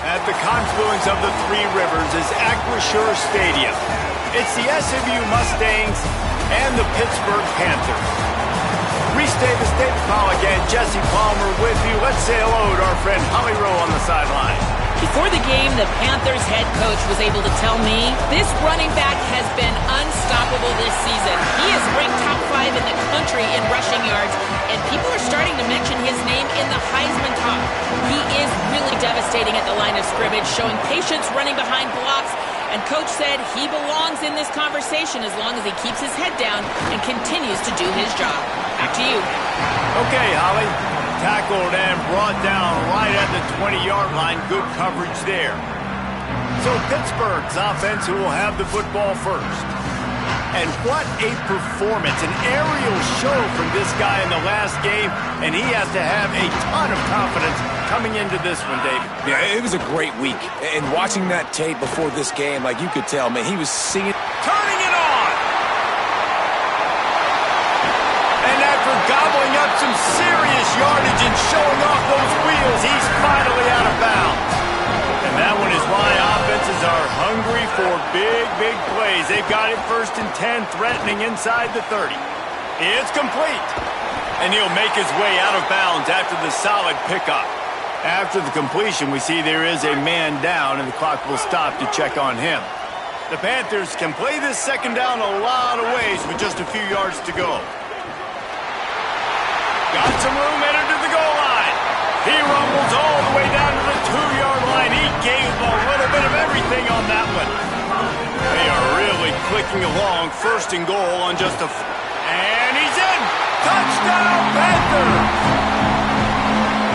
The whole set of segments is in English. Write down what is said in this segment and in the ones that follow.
At the confluence of the three rivers is Acrisure Stadium. It's the SMU Mustangs and the Pittsburgh Panthers. Reese Davis, David Pollack, and Jesse Palmer with you. Let's say hello to our friend Holly Rowe on the sideline. Before the game, the Panthers head coach was able to tell me this running back has been unstoppable this season. He is ranked top 5 in the country in rushing yards, and people are starting to mention his name in the Heisman talk. He is really devastating at the line of scrimmage, showing patience running behind blocks, and coach said he belongs in this conversation as long as he keeps his head down and continues to do his job. Back to you. Okay, Holly. Tackled and brought down right at the 20-yard line. Good coverage there. So Pittsburgh's offense who will have the football first. And what a performance. An aerial show from this guy in the last game, and he has to have a ton of confidence coming into this one, David. Yeah, it was a great week. And watching that tape before this game, like you could tell, man, he was singing. Turning it on! And after gobbling up some serious yardage and showing off those wheels, he's finally out of bounds. And that one is why offenses are hungry for big plays. They've got it 1st and 10, threatening inside the 30. It's complete. And he'll make his way out of bounds after the solid pickup. After the completion, we see there is a man down, and the clock will stop to check on him. The Panthers can play this second down a lot of ways with just a few yards to go. Got some room, entered to the goal line. He rumbles all the way down to the 2-yard line. He gave a little bit of everything on that one. They are really clicking along. 1st and goal on just a... And he's in! Touchdown, Panthers!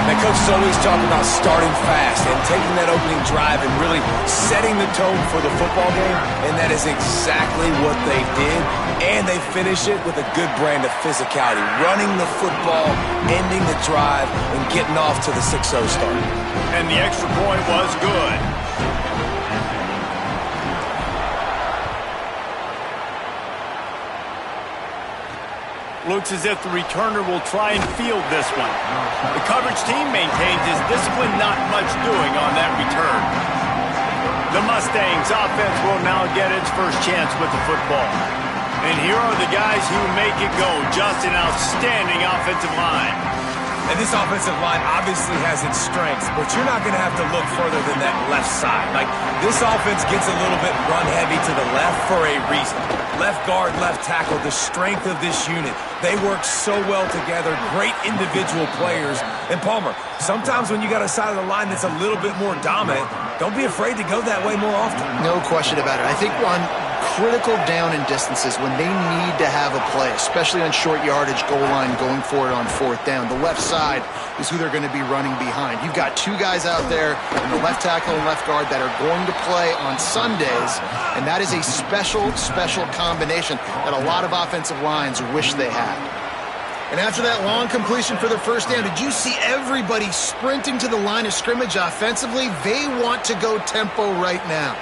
That coach is always talking about starting fast and taking that opening drive and really setting the tone for the football game, and that is exactly what they did, and they finish it with a good brand of physicality, running the football, ending the drive, and getting off to the 6-0 start. And the extra point was good. Looks as if the returner will try and field this one. The coverage team maintains his discipline, not much doing on that return. The Mustangs offense will now get its first chance with the football. And here are the guys who make it go. Just an outstanding offensive line. And this offensive line obviously has its strengths, but you're not going to have to look further than that left side. Like, this offense gets a little bit run-heavy to the left for a reason. Left guard, left tackle, the strength of this unit. They work so well together, great individual players. And Palmer, sometimes when you got a side of the line that's a little bit more dominant, don't be afraid to go that way more often. No question about it. I think on critical down and distances, when they need to have a play, especially on short yardage goal line going for it on 4th down, the left side is who they're going to be running behind. You've got 2 guys out there in the left tackle and left guard that are going to play on Sundays, and that is a special combination that a lot of offensive lines wish they had. And after that long completion for the 1st down, did you see everybody sprinting to the line of scrimmage offensively? They want to go tempo right now.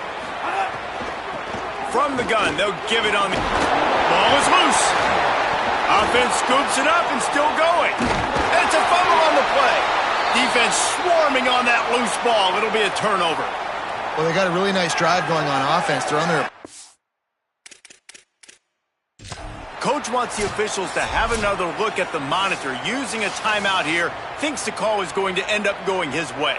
From the gun, they'll give it on the... Ball is loose. Offense scoops it up and still going. And it's a fumble on the play. Defense swarming on that loose ball. It'll be a turnover. Well, they got a really nice drive going on offense. They're on their... Coach wants the officials to have another look at the monitor. Using a timeout here, thinks the call is going to end up going his way.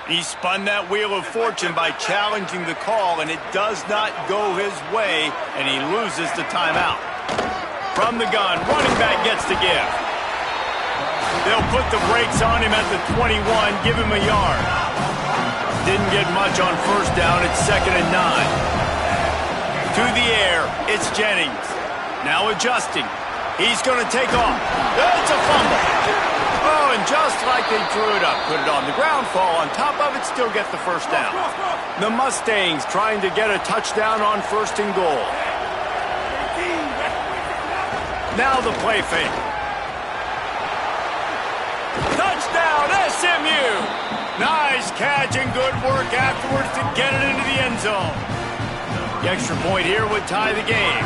He spun that wheel of fortune by challenging the call, and it does not go his way, and he loses the timeout. From the gun, running back gets the give. They'll put the brakes on him at the 21, give him a yard. Didn't get much on first down, it's 2nd and 9. To the air, it's Jennings. Now adjusting. He's going to take off. It's a fumble. Oh, and just like they drew it up, put it on the ground, fall on top of it, still get the first down. The Mustangs trying to get a touchdown on 1st and goal. Now the play fake. Touchdown, SMU! Nice catch and good work afterwards to get it into the end zone. The extra point here would tie the game.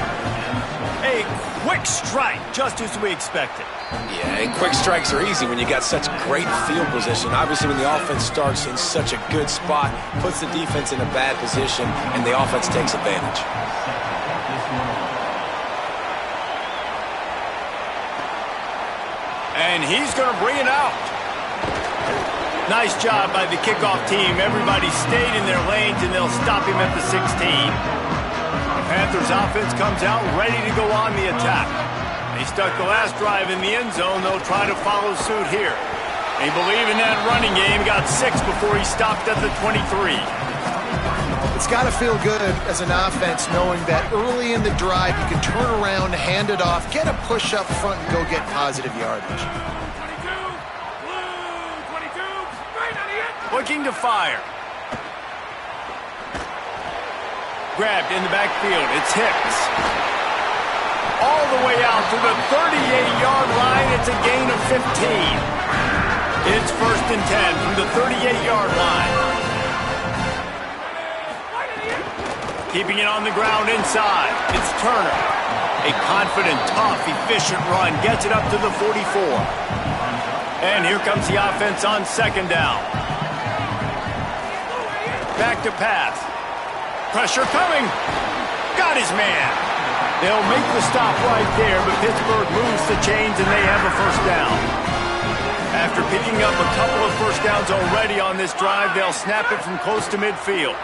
A quick strike, just as we expected. Yeah, and quick strikes are easy when you got such great field position. Obviously, when the offense starts in such a good spot, puts the defense in a bad position, and the offense takes advantage. And he's going to bring it out. Nice job by the kickoff team. Everybody stayed in their lanes, and they'll stop him at the 16. The Panthers offense comes out ready to go on the attack. They stuck the last drive in the end zone. They'll try to follow suit here. They believe in that running game. Got 6 before he stopped at the 23. It's got to feel good as an offense knowing that early in the drive you can turn around, hand it off, get a push up front, and go get positive yardage. Looking to fire. Grabbed in the backfield. It's Hicks. All the way out to the 38-yard line. It's a gain of 15. It's 1st and 10 from the 38-yard line. Keeping it on the ground inside. It's Turner. A confident, tough, efficient run. Gets it up to the 44. And here comes the offense on 2nd down. Back to pass. Pressure coming. Got his man. They'll make the stop right there, but Pittsburgh moves the chains and they have a 1st down. After picking up a couple of 1st downs already on this drive, they'll snap it from close to midfield.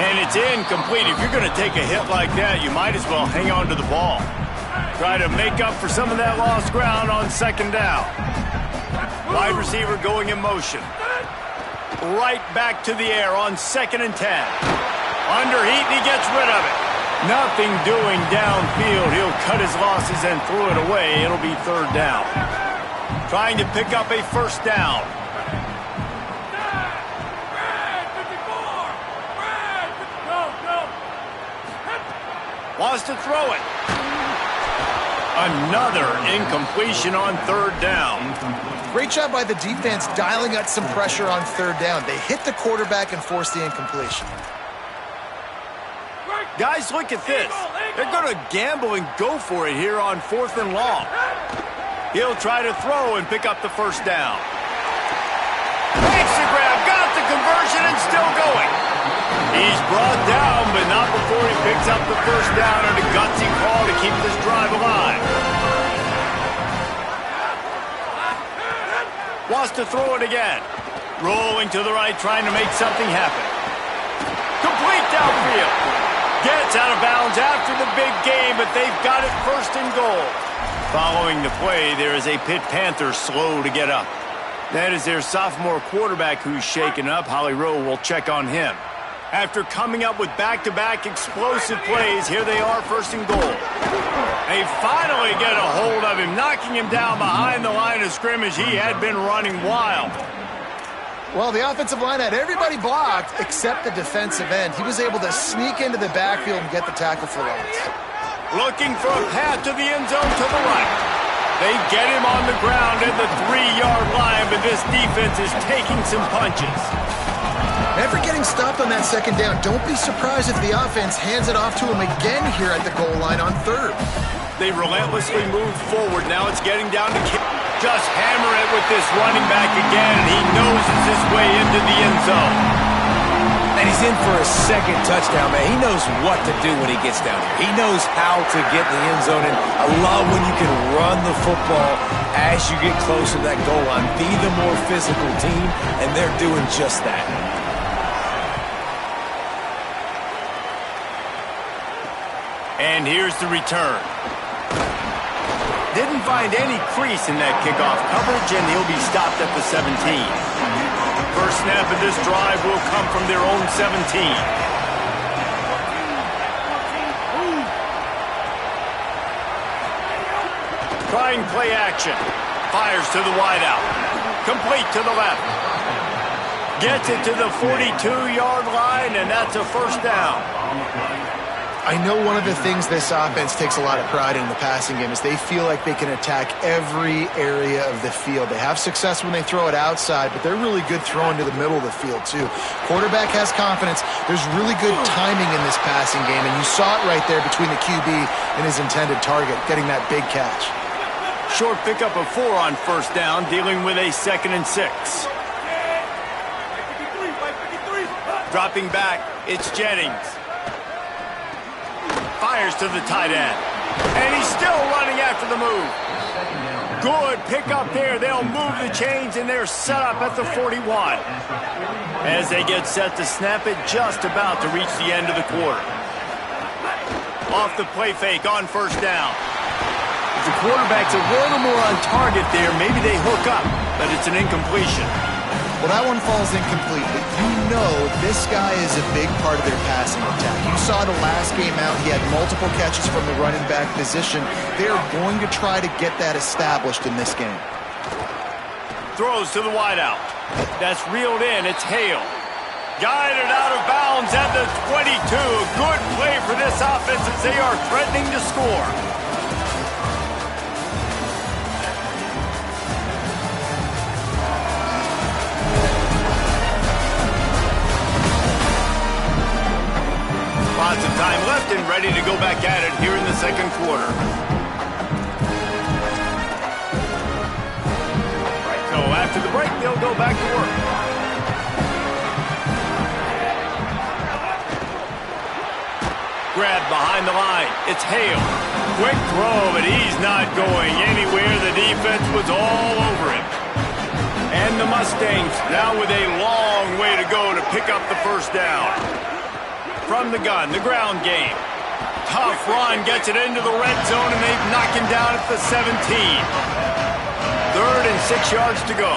And it's incomplete. If you're going to take a hit like that, you might as well hang on to the ball. Try to make up for some of that lost ground on 2nd down. Wide receiver going in motion. Right back to the air on 2nd and 10. Underheat, and he gets rid of it. Nothing doing downfield. He'll cut his losses and throw it away. It'll be 3rd down. Trying to pick up a 1st down. Wants to throw it. Another incompletion on 3rd down. Great job by the defense dialing up some pressure on 3rd down. They hit the quarterback and forced the incompletion. Guys, look at this. They're going to gamble and go for it here on 4th and long. He'll try to throw and pick up the 1st down. Makes the grab, got the conversion, and still going. He's brought down, but not before he picks up the 1st down and a gutsy call to keep this drive alive. Wants to throw it again. Rolling to the right, trying to make something happen. Complete downfield. Gets out of bounds after the big game, but they've got it 1st and goal. Following the play, there is a Pitt Panther slow to get up. That is their sophomore quarterback who's shaken up. Holly Rowe will check on him. After coming up with back-to-back explosive plays, here they are 1st and goal. They finally get a hold of him, knocking him down behind the line of scrimmage. He had been running wild. Well, the offensive line had everybody blocked except the defensive end. He was able to sneak into the backfield and get the tackle for loss. Looking for a path to the end zone to the right. They get him on the ground at the 3-yard line, but this defense is taking some punches. Never getting stopped on that 2nd down. Don't be surprised if the offense hands it off to him again here at the goal line on 3rd. They relentlessly move forward. Now it's getting down to kick. Just hammer it with this running back again, and he noses his way into the end zone. And he's in for a second touchdown, man. He knows what to do when he gets down here. He knows how to get in the end zone, and I love when you can run the football as you get closer to that goal line. Be the more physical team, and they're doing just that. And here's the return. Didn't find any crease in that kickoff coverage, and he'll be stopped at the 17. First snap of this drive will come from their own 17. Trying play action. Fires to the wideout. Complete to the left. Gets it to the 42-yard line, and that's a first down. I know one of the things this offense takes a lot of pride in the passing game is they feel like they can attack every area of the field. They have success when they throw it outside, but they're really good throwing to the middle of the field too. Quarterback has confidence. There's really good timing in this passing game, and you saw it right there between the QB and his intended target, getting that big catch. Short pickup of 4 on first down, dealing with a 2nd and 6. Dropping back, it's Jennings. Fires to the tight end. And he's still running after the move. Good pickup there. They'll move the chains, and they're set up at the 41. As they get set to snap it, just about to reach the end of the quarter. Off the play fake on first down. If the quarterback's a little more on target there, maybe they hook up, but it's an incompletion. Well, that one falls incomplete, but you know this guy is a big part of their passing attack. You saw the last game out, he had multiple catches from the running back position. They're going to try to get that established in this game. Throws to the wideout. That's reeled in, it's Hale. Guided out of bounds at the 22. Good play for this offense as they are threatening to score. Lots of time left and ready to go back at it here in the second quarter. So after the break, they'll go back to work. Grab behind the line. It's Hale. Quick throw, but he's not going anywhere. The defense was all over him. And the Mustangs now with a long way to go to pick up the first down. From the gun, the ground game. Tough run, gets it into the red zone, and they've knocked him down at the 17. 3rd and 6 yards to go.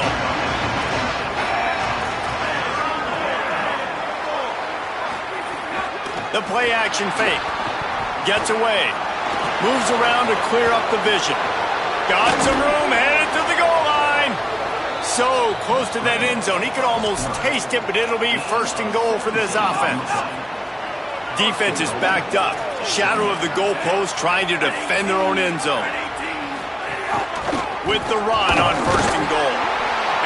The play action fake. Gets away. Moves around to clear up the vision. Got some room, headed to the goal line. So close to that end zone. He could almost taste it, but it'll be 1st and goal for this offense. Defense is backed up. Shadow of the goalpost trying to defend their own end zone. With the run on 1st and goal.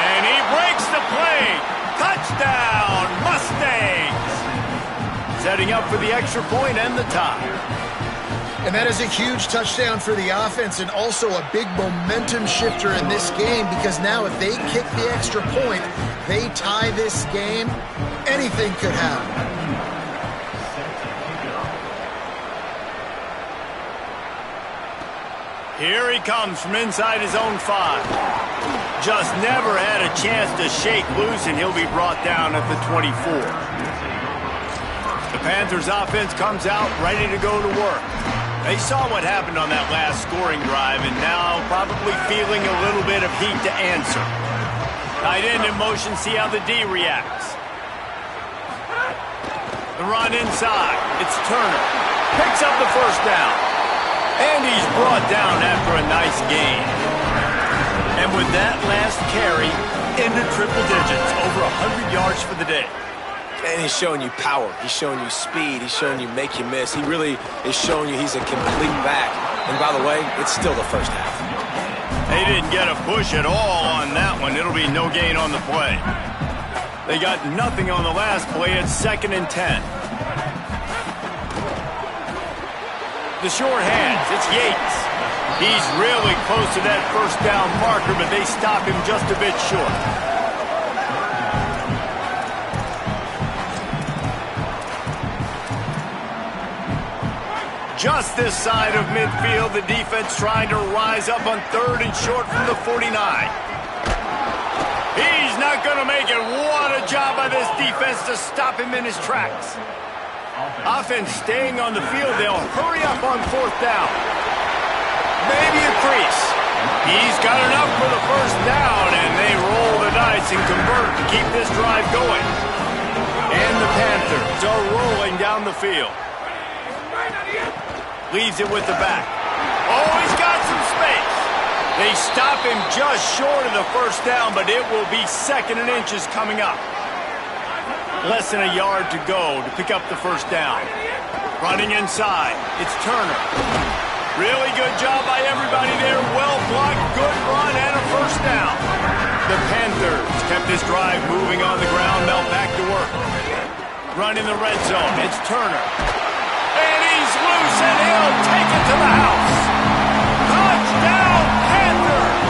And he breaks the play. Touchdown, Mustangs. Setting up for the extra point and the tie. And that is a huge touchdown for the offense and also a big momentum shifter in this game because now if they kick the extra point, they tie this game, anything could happen. Here he comes from inside his own 5. Just never had a chance to shake loose, and he'll be brought down at the 24. The Panthers offense comes out ready to go to work. They saw what happened on that last scoring drive, and now probably feeling a little bit of heat to answer. Tight end in motion, see how the D reacts. The run inside. It's Turner. Picks up the first down. And he's brought down after a nice gain. And with that last carry, into triple digits, over 100 yards for the day. And he's showing you power. He's showing you speed. He's showing you make you miss. He really is showing you he's a complete back. And by the way, it's still the first half. They didn't get a push at all on that one. It'll be no gain on the play. They got nothing on the last play. It's 2nd and 10. The short hands, it's Yates. He's really close to that first down marker, but they stop him just a bit short. just this side of midfield. The defense trying to rise up on 3rd and short from the 49. He's not going to make it. What a job by this defense to stop him in his tracks. Offense staying on the field. They'll hurry up on 4th down. Maybe a crease. He's got enough for the 1st down, and they roll the dice and convert to keep this drive going. And the Panthers are rolling down the field. Leaves it with the back. Oh, he's got some space. They stop him just short of the 1st down, but it will be 2nd and inches coming up. Less than a yard to go to pick up the 1st down. Running inside. It's Turner. Really good job by everybody there. Well blocked, good run, and a 1st down. The Panthers kept this drive moving on the ground. Now back to work. Run in the red zone. It's Turner. And he's loose, and he'll take it to the house. Touchdown, Panthers!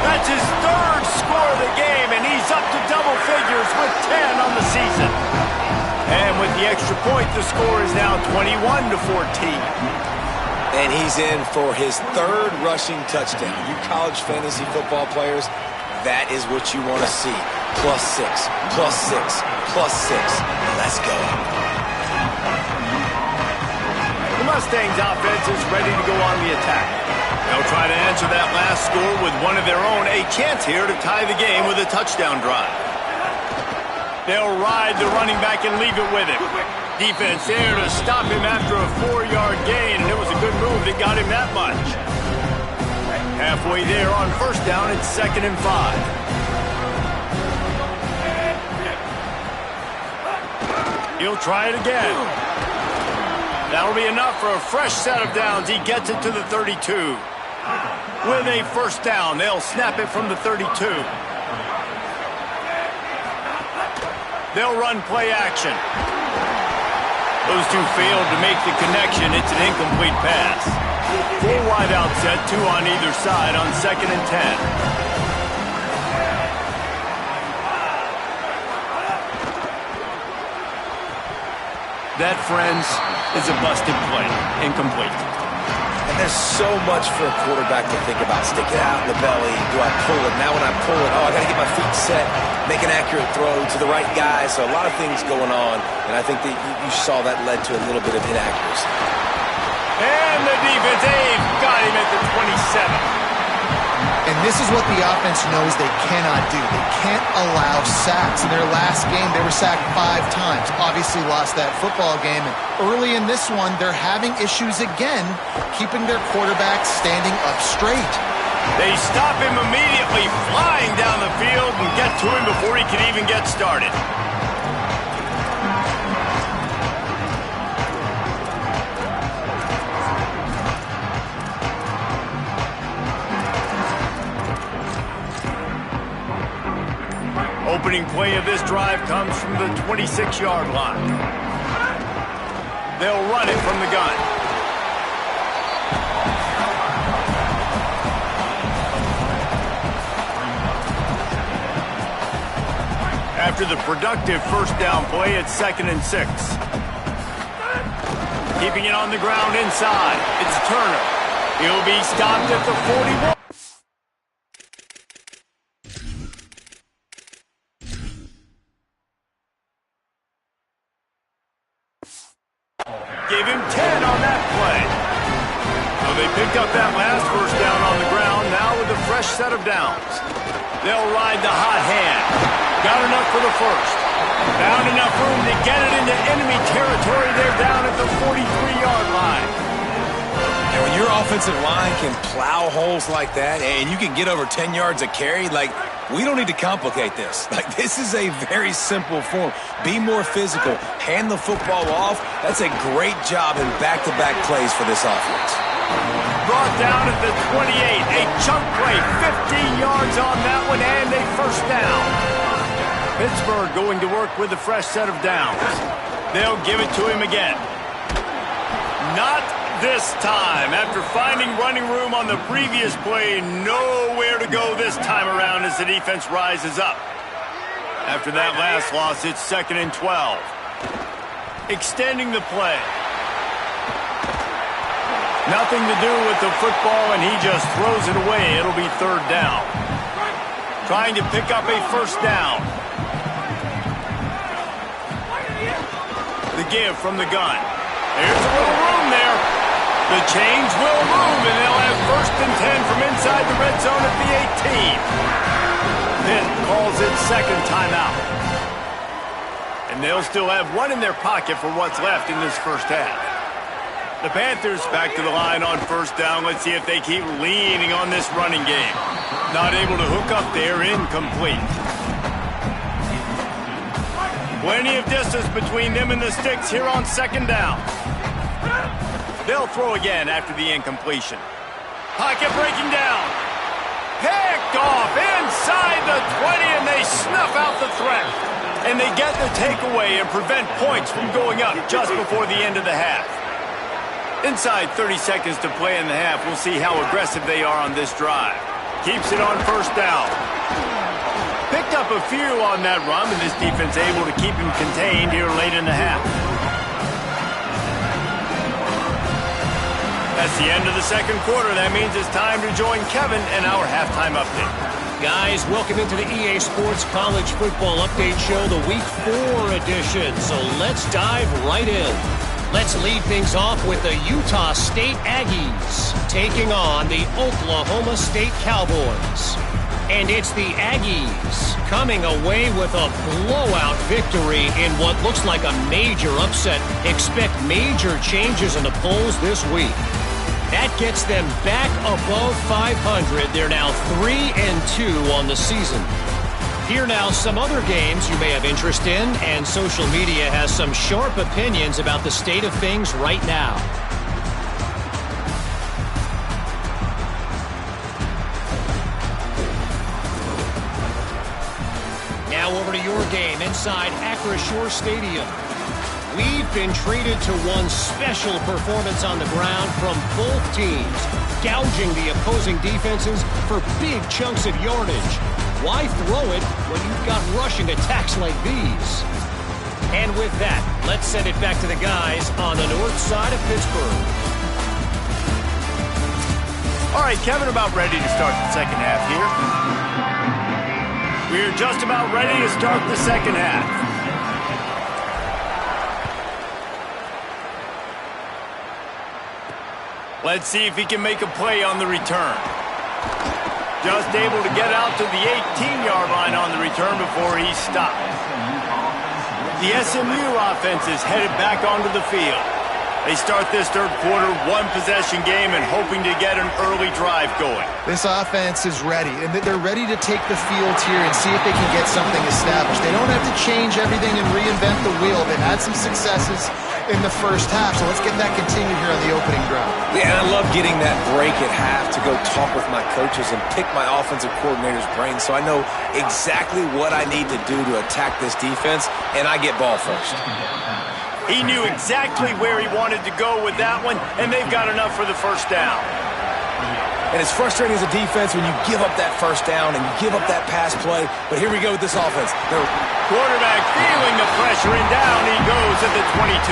That's his 3rd score of the game, and he's up to double figures with 10 on the season. And with the extra point, the score is now 21-14. And he's in for his 3rd rushing touchdown. You college fantasy football players, that is what you want to see. +6, +6, +6. Let's go. The Mustangs offense is ready to go on the attack. They'll try to answer that last score with one of their own. A chance here to tie the game with a touchdown drive. They'll ride the running back and leave it with him. Defense there to stop him after a 4-yard gain, and it was a good move that got him that much. Halfway there on 1st down, it's 2nd and 5. He'll try it again. That'll be enough for a fresh set of downs. He gets it to the 32. With a 1st down, they'll snap it from the 32. They'll run play action. Those two failed to make the connection. It's an incomplete pass. 4 wide out set, 2 on either side on 2nd and 10. That, friends, is a busted play. Incomplete. And there's so much for a quarterback to think about. Stick it out in the belly. Do I pull it? Now when I pull it, I got to get my feet set, make an accurate throw to the right guy. So a lot of things going on, and I think that you saw that led to a little bit of inaccuracy. And the defense, they've got him at the 27. And this is what the offense knows they cannot do. They can't allow sacks. In their last game, they were sacked 5 times. Obviously lost that football game. And early in this one, they're having issues again, keeping their quarterback standing up straight. They stop him immediately, flying down the field, and get to him before he can even get started. Opening play of this drive comes from the 26-yard line. They'll run it from the gun. After the productive 1st down play, it's 2nd and 6. Keeping it on the ground inside. It's Turner. He'll be stopped at the 41. Gave him 10 on that play. So they picked up that last 1st down on the ground, now with a fresh set of downs. They'll ride the hot hand. Got enough for the 1st. Found enough room to get it into enemy territory. They're down at the 43-yard line. And when your offensive line can plow holes like that and you can get over 10 yards a carry, like, we don't need to complicate this. Like, this is a very simple form. Be more physical. Hand the football off. That's a great job in back-to-back plays for this offense. Brought down at the 28. A chunk play. 15 yards on that one and a 1st down. Pittsburgh going to work with a fresh set of downs. They'll give it to him again. Not this time. After finding running room on the previous play, nowhere to go this time around as the defense rises up. After that last loss, it's 2nd and 12. Extending the play. Nothing to do with the football, and he just throws it away. It'll be third down. Trying to pick up a first down. The give from the gun. There's a little room there. The chains will move, and they'll have first and 10 from inside the red zone at the 18. Pitt calls it second timeout. And they'll still have one in their pocket for what's left in this first half. The Panthers back to the line on first down. Let's see if they keep leaning on this running game. Not able to hook up there, incomplete. Plenty of distance between them and the sticks here on second down. They'll throw again after the incompletion. Pocket breaking down. Picked off inside the 20, and they snuff out the threat. And they get the takeaway and prevent points from going up just before the end of the half. Inside 30 seconds to play in the half, we'll see how aggressive they are on this drive. Keeps it on first down. Picked up a few on that run, and this defense able to keep him contained here late in the half. That's the end of the second quarter. That means it's time to join Kevin and our halftime update. Guys, welcome into the EA Sports College Football Update Show, the Week 4 edition. So let's dive right in. Let's lead things off with the Utah State Aggies taking on the Oklahoma State Cowboys. And it's the Aggies coming away with a blowout victory in what looks like a major upset. Expect major changes in the polls this week. That gets them back above 500. They're now 3-2 on the season. Here now, some other games you may have interest in, and social media has some sharp opinions about the state of things right now. Now over to your game inside Acrisure Stadium. We've been treated to one special performance on the ground from both teams, gouging the opposing defenses for big chunks of yardage. Why throw it when you've got rushing attacks like these? And with that, let's send it back to the guys on the north side of Pittsburgh. All right, Kevin, about ready to start the second half here. We're just about ready to start the second half. Let's see if he can make a play on the return. Just able to get out to the 18-yard line on the return before he stopped. The SMU offense is headed back onto the field. They start this third quarter one-possession game and hoping to get an early drive going. This offense is ready, and they're ready to take the field here and see if they can get something established. They don't have to change everything and reinvent the wheel. They've had some successes in the first half, so let's get that continued here on the opening drive. Yeah, and I love getting that break at half to go talk with my coaches and pick my offensive coordinator's brain so I know exactly what I need to do to attack this defense, and I get ball first. He knew exactly where he wanted to go with that one, and they've got enough for the first down. And it's frustrating as a defense when you give up that first down and you give up that pass play, but here we go with this offense. Quarterback feeling the pressure, and down he goes at the 22.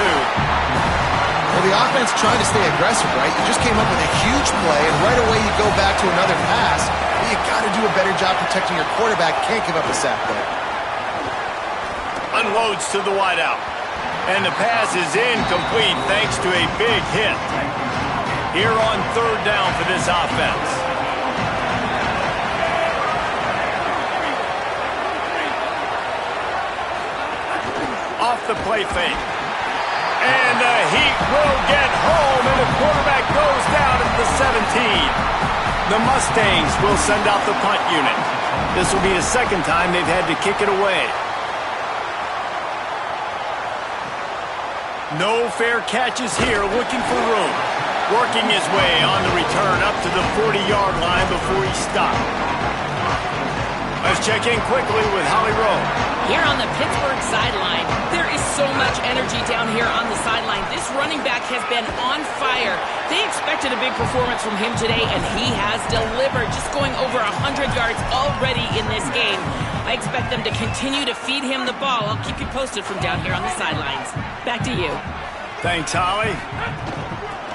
Well, the offense tried to stay aggressive, right? You just came up with a huge play, and right away you go back to another pass. But you got to do a better job protecting your quarterback. Can't give up a sack there. Unloads to the wideout. And the pass is incomplete thanks to a big hit. Here on third down for this offense. Off the play fake. And the Heat will get home, and the quarterback goes down at the 17. The Mustangs will send out the punt unit. This will be the second time they've had to kick it away. No fair catches here, looking for room. Working his way on the return up to the 40-yard line before he stopped. Let's check in quickly with Holly Rowe. Here on the Pittsburgh sideline, there is so much energy down here on the sideline. This running back has been on fire. They expected a big performance from him today, and he has delivered, just going over 100 yards already in this game. I expect them to continue to feed him the ball. I'll keep you posted from down here on the sidelines. Back to you. Thanks, Holly.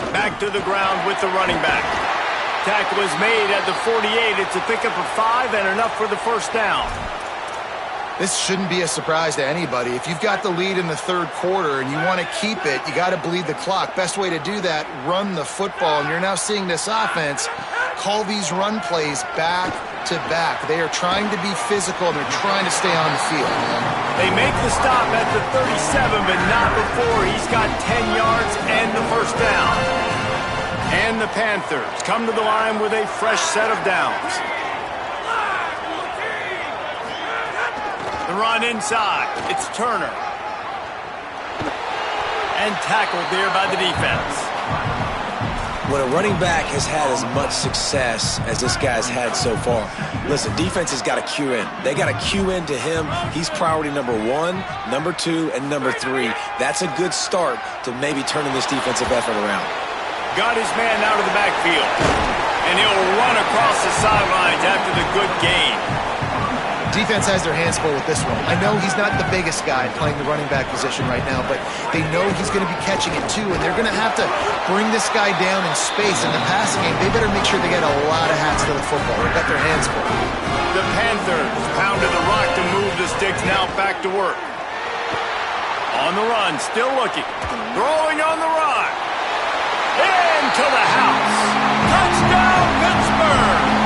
Back to the ground with the running back. Tackle is made at the 48. It's a pickup of 5 and enough for the first down. This shouldn't be a surprise to anybody. If you've got the lead in the third quarter and you want to keep it, you got to bleed the clock. Best way to do that, run the football. And you're now seeing this offense call these run plays back to back. They are trying to be physical. They're trying to stay on the field. They make the stop at the 37, but not before he's got 10 yards and the first down. And the Panthers come to the line with a fresh set of downs. The run inside. It's Turner. And tackled there by the defense. When a running back has had as much success as this guy's had so far, listen, defense has got to cue in. They got to cue in to him. He's priority number 1, number 2, and number 3. That's a good start to maybe turning this defensive effort around. Got his man out of the backfield. And he'll run across the sidelines after the good game. Defense has their hands full with this one. I know he's not the biggest guy playing the running back position right now, but they know he's going to be catching it too, and they're going to have to bring this guy down in space. In the passing game, they better make sure they get a lot of hats to the football. They've got their hands full. The Panthers pounded the rock to move the sticks, now back to work. On the run, still looking. Throwing on the run. Into the house. Touchdown, Pittsburgh!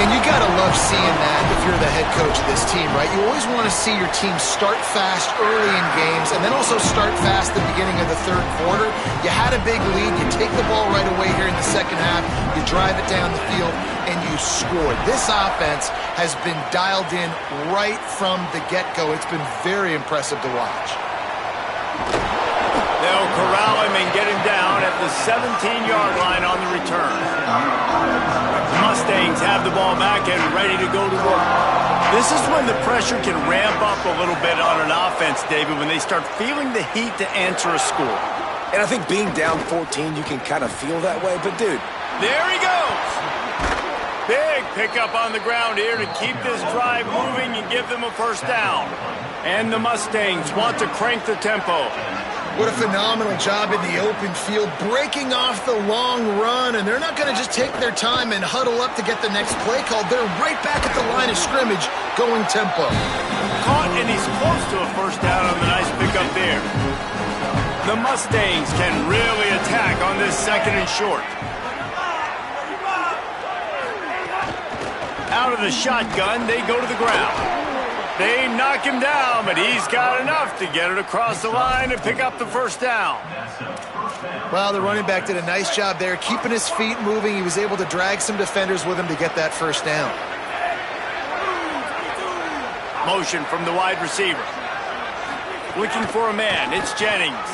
And you got to love seeing that if you're the head coach of this team, right? You always want to see your team start fast early in games and then also start fast at the beginning of the third quarter. You had a big lead. You take the ball right away here in the second half. You drive it down the field, and you score. This offense has been dialed in right from the get-go. It's been very impressive to watch. They'll corral him and get him down at the 17-yard line on the return. The Mustangs have the ball back and ready to go to work. This is when the pressure can ramp up a little bit on an offense, David, when they start feeling the heat to answer a score. And I think being down 14, you can kind of feel that way. But, dude. There he goes. Big pickup on the ground here to keep this drive moving and give them a first down. And the Mustangs want to crank the tempo. What a phenomenal job in the open field, breaking off the long run, and they're not going to just take their time and huddle up to get the next play called. They're right back at the line of scrimmage, going tempo. Caught, and he's close to a first down on the nice pickup there. The Mustangs can really attack on this second and short. Out of the shotgun, they go to the ground. They knock him down, but he's got enough to get it across the line and pick up the first down. Well, the running back did a nice job there, keeping his feet moving. He was able to drag some defenders with him to get that first down. Motion from the wide receiver. Looking for a man. It's Jennings.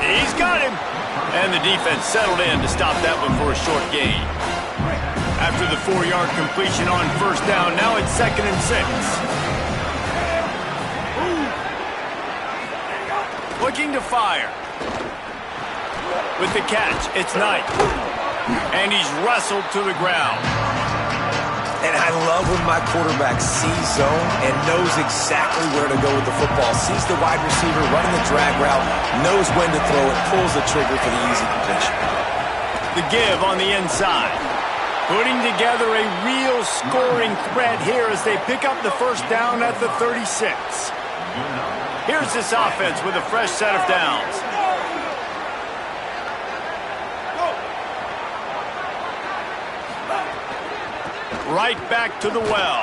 He's got him. And the defense settled in to stop that one for a short gain. After the 4-yard completion on first down, now it's 2nd and 6. Looking to fire. With the catch, it's Knight. And he's wrestled to the ground. And I love when my quarterback sees zone and knows exactly where to go with the football. Sees the wide receiver running the drag route, knows when to throw it, pulls the trigger for the easy completion. The give on the inside. Putting together a real scoring threat here as they pick up the first down at the 36. Here's this offense with a fresh set of downs. Right back to the well.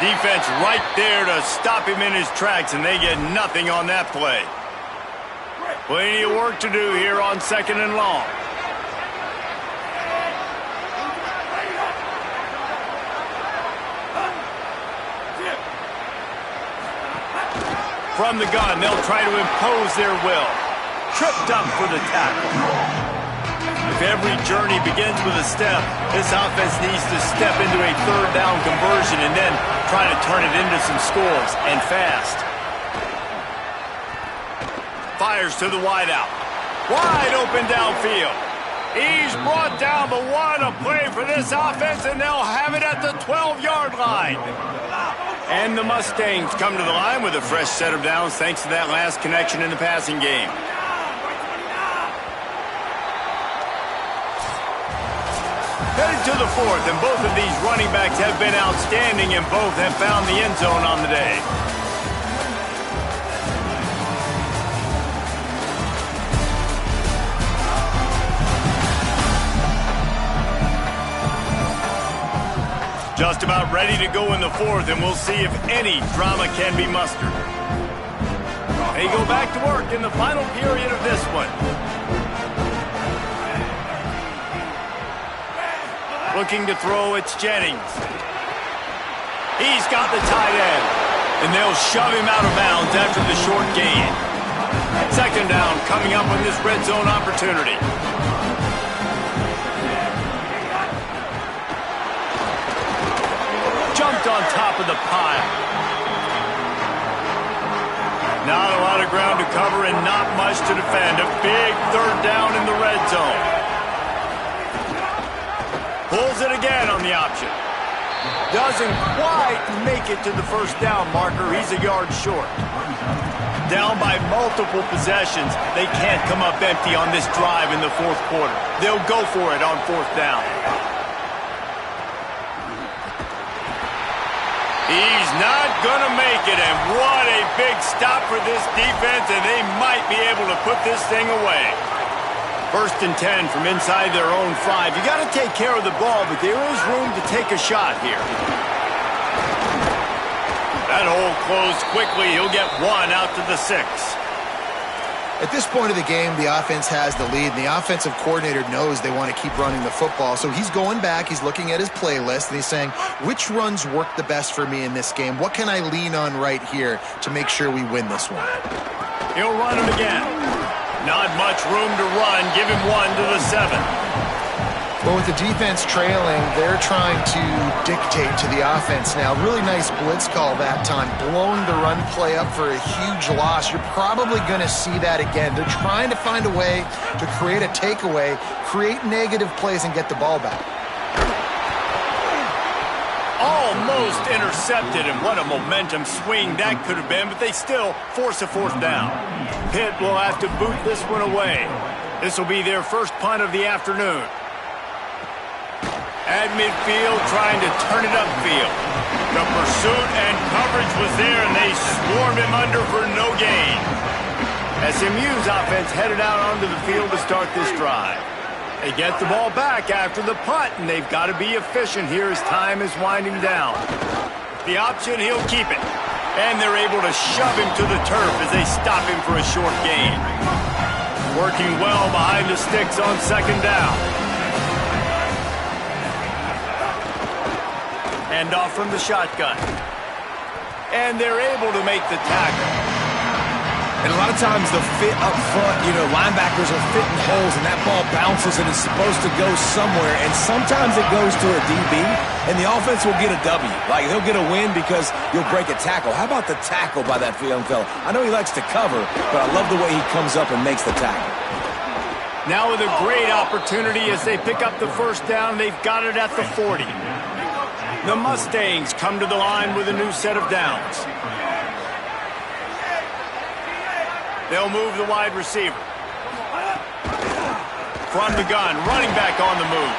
Defense right there to stop him in his tracks, and they get nothing on that play. Plenty of work to do here on 2nd and long. From the gun, they'll try to impose their will. Tripped up for the tackle. If every journey begins with a step, this offense needs to step into a third down conversion and then try to turn it into some scores, and fast. Fires to the wideout. Wide open downfield. He's brought down, but what a play for this offense, and they'll have it at the 12-yard line. And the Mustangs come to the line with a fresh set of downs thanks to that last connection in the passing game. Headed to the fourth, and both of these running backs have been outstanding, and both have found the end zone on the day. Just about ready to go in the fourth, and we'll see if any drama can be mustered. They go back to work in the final period of this one. Looking to throw, it's Jennings. He's got the tight end, and they'll shove him out of bounds after the short gain. Second down coming up on this red zone opportunity. Jumped on top of the pile. Not a lot of ground to cover and not much to defend. A big third down in the red zone. Pulls it again on the option. Doesn't quite make it to the first down marker. He's a yard short. Down by multiple possessions. They can't come up empty on this drive in the fourth quarter. They'll go for it on fourth down. He's not going to make it, and what a big stop for this defense, and they might be able to put this thing away. First and 10 from inside their own 5. You got to take care of the ball, but there is room to take a shot here. That hole closed quickly. He'll get one out to the 6. At this point of the game, the offense has the lead, and the offensive coordinator knows they want to keep running the football. So he's going back, he's looking at his playlist, and he's saying, which runs work the best for me in this game? What can I lean on right here to make sure we win this one? He'll run him again. Not much room to run. Give him one to the 7. Well, with the defense trailing, they're trying to dictate to the offense now. Really nice blitz call that time, blowing the run play up for a huge loss. You're probably going to see that again. They're trying to find a way to create a takeaway, create negative plays, and get the ball back. Almost intercepted, and what a momentum swing that could have been, but they still force a fourth down. Pitt will have to boot this one away. This will be their first punt of the afternoon. At midfield, trying to turn it upfield. The pursuit and coverage was there, and they swarmed him under for no gain. SMU's offense headed out onto the field to start this drive. They get the ball back after the punt, and they've got to be efficient here as time is winding down. The option, he'll keep it. And they're able to shove him to the turf as they stop him for a short gain. Working well behind the sticks on second down. Hand off from the shotgun. And they're able to make the tackle. And a lot of times the fit up front, linebackers are fitting holes, and that ball bounces and is supposed to go somewhere, and sometimes it goes to a DB, and the offense will get a W. Like, they'll get a win because you'll break a tackle. How about the tackle by that young fella? I know he likes to cover, but I love the way he comes up and makes the tackle. Now with a great opportunity as they pick up the first down, they've got it at the 40. The Mustangs come to the line with a new set of downs. They'll move the wide receiver. From the gun, running back on the move.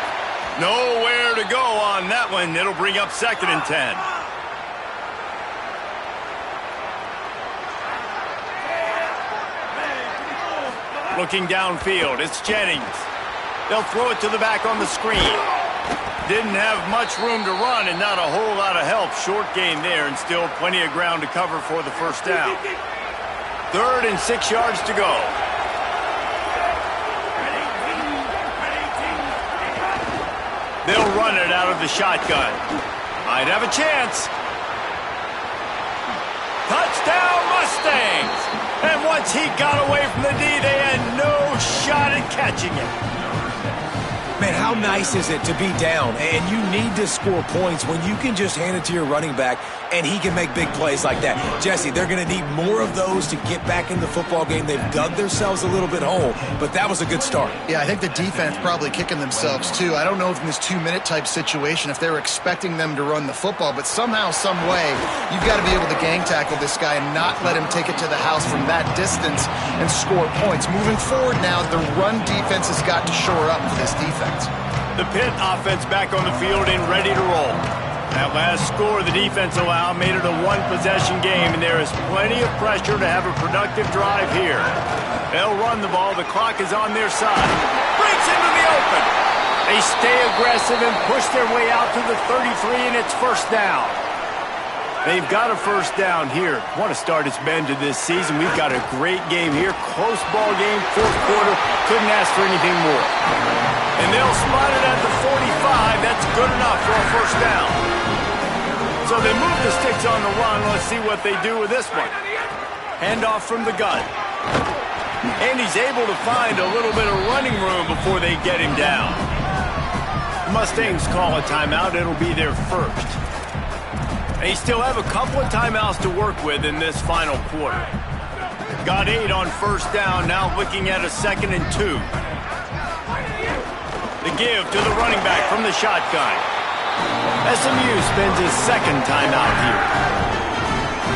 Nowhere to go on that one. It'll bring up second and 10. Looking downfield, it's Jennings. They'll throw it to the back on the screen. Didn't have much room to run and not a whole lot of help. Short gain there and still plenty of ground to cover for the first down. 3rd and 6 yards to go. They'll run it out of the shotgun. Might have a chance. Touchdown Mustangs! And once he got away from the D, they had no shot at catching it. Man, how nice is it to be down, and you need to score points when you can just hand it to your running back, and he can make big plays like that. Jesse, they're going to need more of those to get back in the football game. They've dug themselves a little bit hole, but that was a good start. Yeah, I think the defense probably kicking themselves, too. I don't know if in this 2-minute type situation, if they're expecting them to run the football, but somehow, some way, you've got to be able to gang tackle this guy and not let him take it to the house from that distance and score points. Moving forward now, the run defense has got to shore up for this defense. The Pitt offense back on the field and ready to roll. That last score the defense allowed made it a one-possession game, and there is plenty of pressure to have a productive drive here. They'll run the ball. The clock is on their side. Breaks into the open. They stay aggressive and push their way out to the 33, and it's first down. They've got a first down here. Want to start its bend to this season. We've got a great game here. Close ball game, fourth quarter. Couldn't ask for anything more. And they'll spot it at the 45. That's good enough for a first down. So they move the sticks on the run. Let's see what they do with this one. Handoff from the gun. And he's able to find a little bit of running room before they get him down. The Mustangs call a timeout. It'll be their first. They still have a couple of timeouts to work with in this final quarter. Got 8 on first down, now looking at a 2nd and 2. The give to the running back from the shotgun. SMU spends his second timeout here.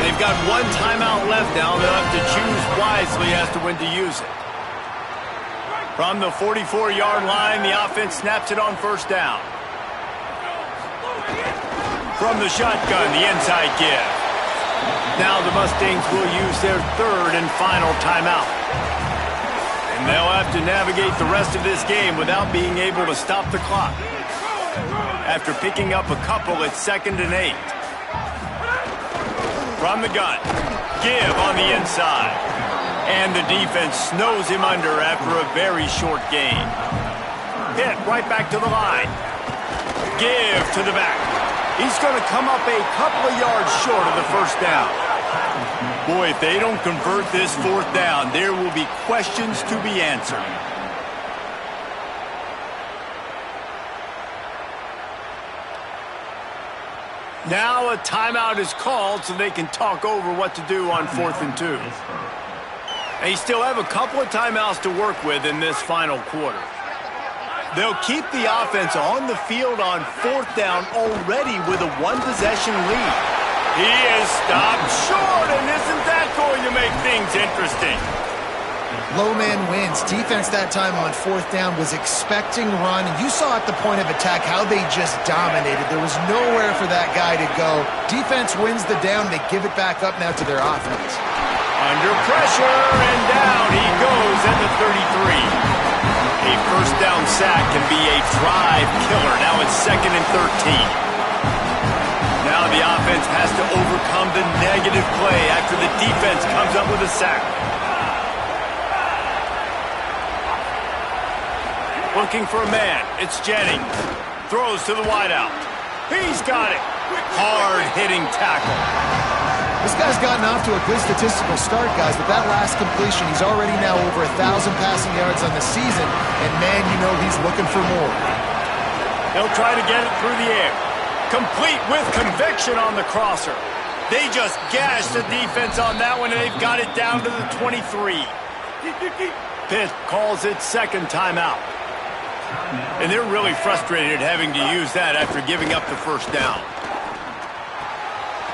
They've got one timeout left now. They'll have to choose wisely as to when to use it. From the 44-yard line, the offense snaps it on first down. From the shotgun, the inside give. Now the Mustangs will use their third and final timeout. And they'll have to navigate the rest of this game without being able to stop the clock. After picking up a couple at 2nd and 8. From the gun, give on the inside. And the defense snows him under after a very short gain. Hit right back to the line. Give to the back. He's going to come up a couple of yards short of the first down. Boy, if they don't convert this fourth down, there will be questions to be answered. Now a timeout is called so they can talk over what to do on 4th and 2. They still have a couple of timeouts to work with in this final quarter. They'll keep the offense on the field on 4th down already with a one-possession lead. He is stopped short, and isn't that going to make things interesting? Low man wins. Defense that time on 4th down was expecting run. And you saw at the point of attack how they just dominated. There was nowhere for that guy to go. Defense wins the down. They give it back up now to their offense. Under pressure, and down he goes at the 33. A first down sack can be a drive killer. Now it's 2nd and 13. Now the offense has to overcome the negative play after the defense comes up with a sack. Looking for a man. It's Jennings. Throws to the wideout. He's got it. Hard-hitting tackle. This guy's gotten off to a good statistical start, guys, but that last completion, he's already now over 1,000 passing yards on the season, and man, you know he's looking for more. They'll try to get it through the air. Complete with conviction on the crosser. They just gashed the defense on that one, and they've got it down to the 23. Pitt calls it 2nd timeout. And they're really frustrated having to use that after giving up the first down.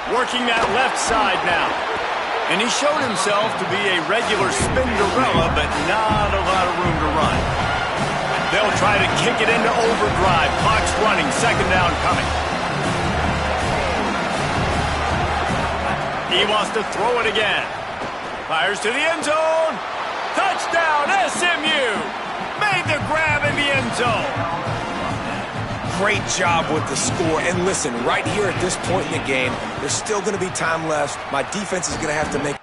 Working that left side now. And he showed himself to be a regular Spinderella, but not a lot of room to run. They'll try to kick it into overdrive. Clock's running. 2nd down coming. He wants to throw it again. Fires to the end zone. Touchdown, SMU. Made the grab in the end zone. Great job with the score. And listen, right here at this point in the game, there's still going to be time left. My defense is going to have to make...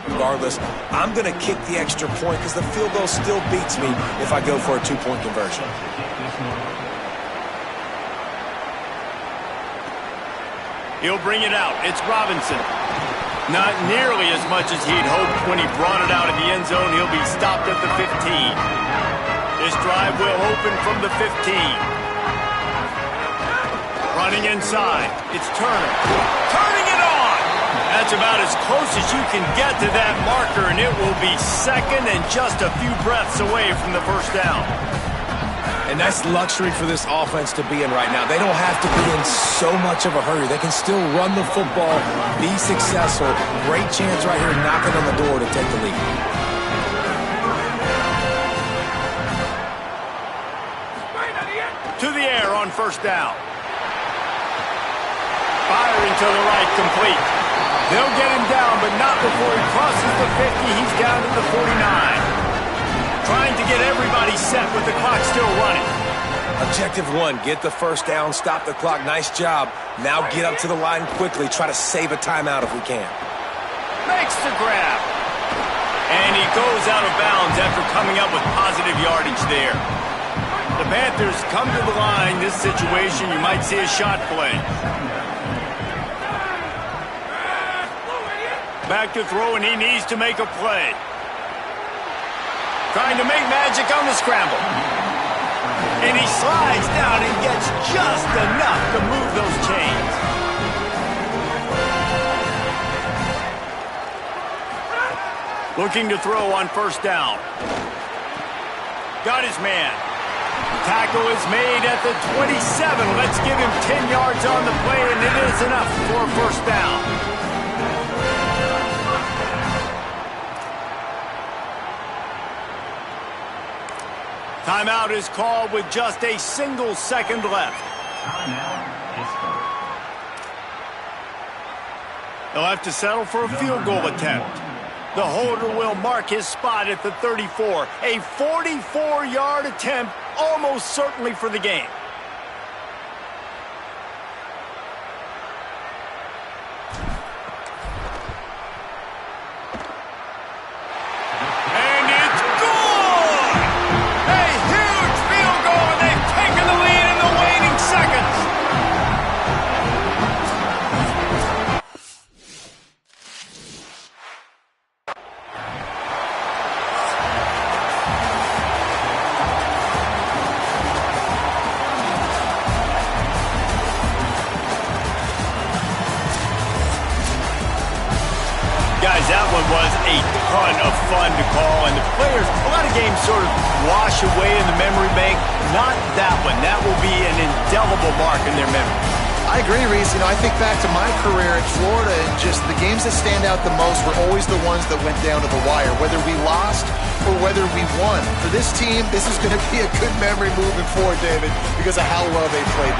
Regardless, I'm going to kick the extra point because the field goal still beats me if I go for a 2-point conversion. He'll bring it out. It's Robinson. Not nearly as much as he'd hoped when he brought it out of the end zone. He'll be stopped at the 15. This drive will open from the 15. Running inside. It's Turner. Turning it on! That's about as close as you can get to that marker, and it will be second and just a few breaths away from the first down. And that's luxury for this offense to be in right now. They don't have to be in so much of a hurry. They can still run the football, be successful. Great chance right here knocking on the door to take the lead. To the air on first down. Firing to the right, complete. They'll get him down, but not before he crosses the 50. He's down to the 49. Trying to get everybody set with the clock still running. Objective one, get the first down, stop the clock. Nice job. Now get up to the line quickly. Try to save a timeout if we can. Makes the grab. And he goes out of bounds after coming up with positive yardage there. The Panthers come to the line. This situation, you might see a shot play. Back to throw, and he needs to make a play. Trying to make magic on the scramble. And he slides down and gets just enough to move those chains. Looking to throw on first down. Got his man. Tackle is made at the 27. Let's give him 10 yards on the play, and it is enough for a first down. Timeout is called with just a single second left. They'll have to settle for a field goal attempt. The holder will mark his spot at the 34. A 44-yard attempt, almost certainly for the game. That one was a ton of fun to call, and the players, a lot of games sort of wash away in the memory bank. Not that one. That will be an indelible mark in their memory. I agree, Reese. You know, I think back to my career in Florida, and just the games that stand out the most were always the ones that went down to the wire, whether we lost or whether we won. For this team, this is going to be a good memory moving forward, David, because of how well they played.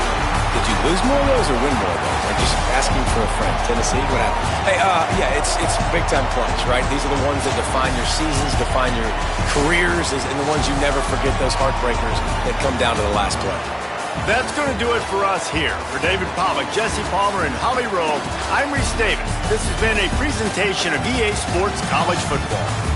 Did you lose more of those or win more of those? I'm just asking for a friend. Tennessee, what happened? Hey, yeah, it's big-time clutch, right? These are the ones that define your seasons, define your careers, and the ones you never forget, those heartbreakers that come down to the last play. That's going to do it for us here. For David Pollack, Jesse Palmer, and Holly Rowe, I'm Reese Davis. This has been a presentation of EA Sports College Football.